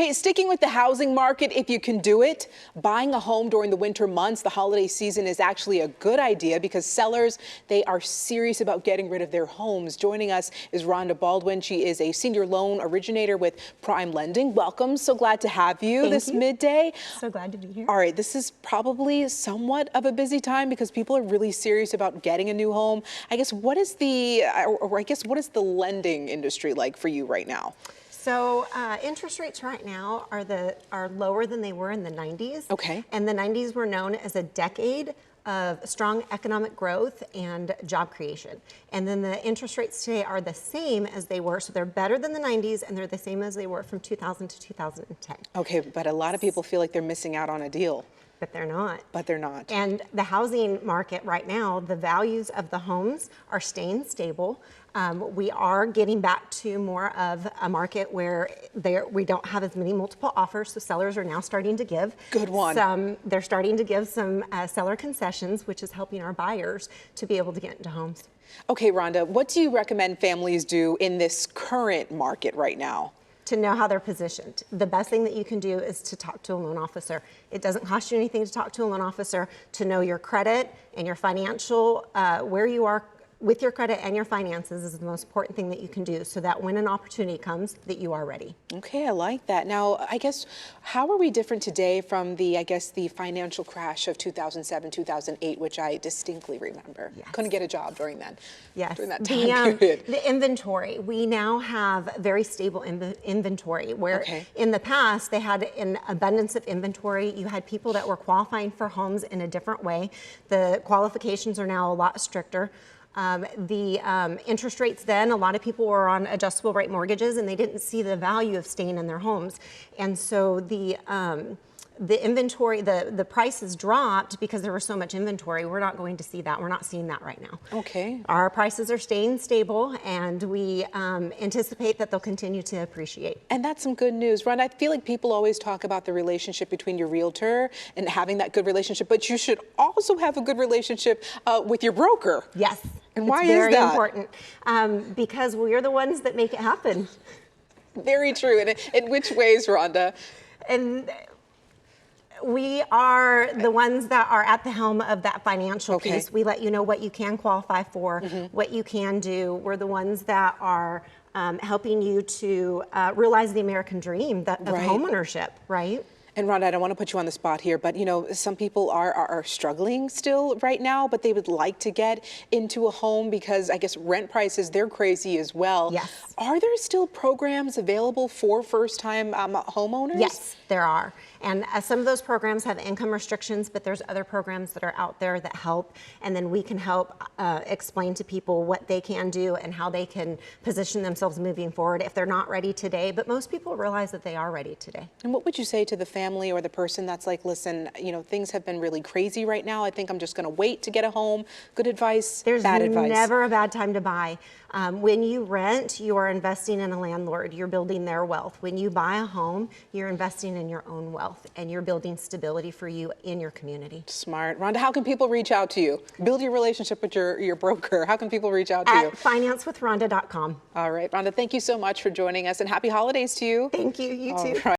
Hey, sticking with the housing market, if you can do it, buying a home during the winter months, the holiday season is actually a good idea because sellers, they are serious about getting rid of their homes. Joining us is Rhonda Baldwin. She is a senior loan originator with PrimeLending. Welcome. So glad to have you this midday. So glad to be here. All right, this is probably somewhat of a busy time because people are really serious about getting a new home. I guess what is what is the lending industry like for you right now? So interest rates right now are lower than they were in the 90s. Okay. And the 90s were known as a decade of strong economic growth and job creation. And then the interest rates today are the same as they were. So they're better than the 90s and they're the same as they were from 2000 to 2010. Okay, but a lot of people feel like they're missing out on a deal. But they're not. But they're not. And the housing market right now, the values of the homes are staying stable. We are getting back to more of a market where we don't have as many multiple offers, so sellers are now starting to give. Good one. They're starting to give some seller concessions, which is helping our buyers to be able to get into homes. Okay, Rhonda, what do you recommend families do in this current market right now? To know how they're positioned. The best thing that you can do is to talk to a loan officer. It doesn't cost you anything to talk to a loan officer. To know your credit and your financial, where you are with your credit and your finances is the most important thing that you can do so that when an opportunity comes, that you are ready. Okay, I like that. Now, I guess, how are we different today from the financial crash of 2007, 2008, which I distinctly remember? Yes. Couldn't get a job during that. Yes. During that time period. The inventory, we now have very stable inventory where in the past they had an abundance of inventory. You had people that were qualifying for homes in a different way. The qualifications are now a lot stricter. The interest rates then, a lot of people were on adjustable rate mortgages and they didn't see the value of staying in their homes. And so the inventory, the prices dropped because there was so much inventory. We're not going to see that. We're not seeing that right now. Okay. Our prices are staying stable and we anticipate that they'll continue to appreciate. And that's some good news. Ron, I feel like people always talk about the relationship between your realtor and having that good relationship, but you should also have a good relationship with your broker. Yes. And why is that? Very important. Because we're the ones that make it happen. Very true. And in which ways, Rhonda? And we are the ones that are at the helm of that financial piece. We let you know what you can qualify for, what you can do. We're the ones that are helping you to realize the American dream of homeownership, right? And Rhonda, I don't want to put you on the spot here, but you know, some people are struggling still right now, but they would like to get into a home because I guess rent prices, they're crazy as well. Yes. Are there still programs available for first-time homeowners? Yes, there are. And some of those programs have income restrictions, but there's other programs that are out there that help. And then we can help explain to people what they can do and how they can position themselves moving forward if they're not ready today. But most people realize that they are ready today. And what would you say to the family or the person that's like, listen, you know, things have been really crazy right now. I think I'm just going to wait to get a home. Good advice, bad advice? There's never a bad time to buy. When you rent, you are investing in a landlord. You're building their wealth. When you buy a home, you're investing in your own wealth and you're building stability for you in your community. Smart. Rhonda, how can people reach out to you? Build your relationship with your broker. How can people reach out to you? At financewithrhonda.com. All right, Rhonda, thank you so much for joining us and happy holidays to you. Thank you. You too.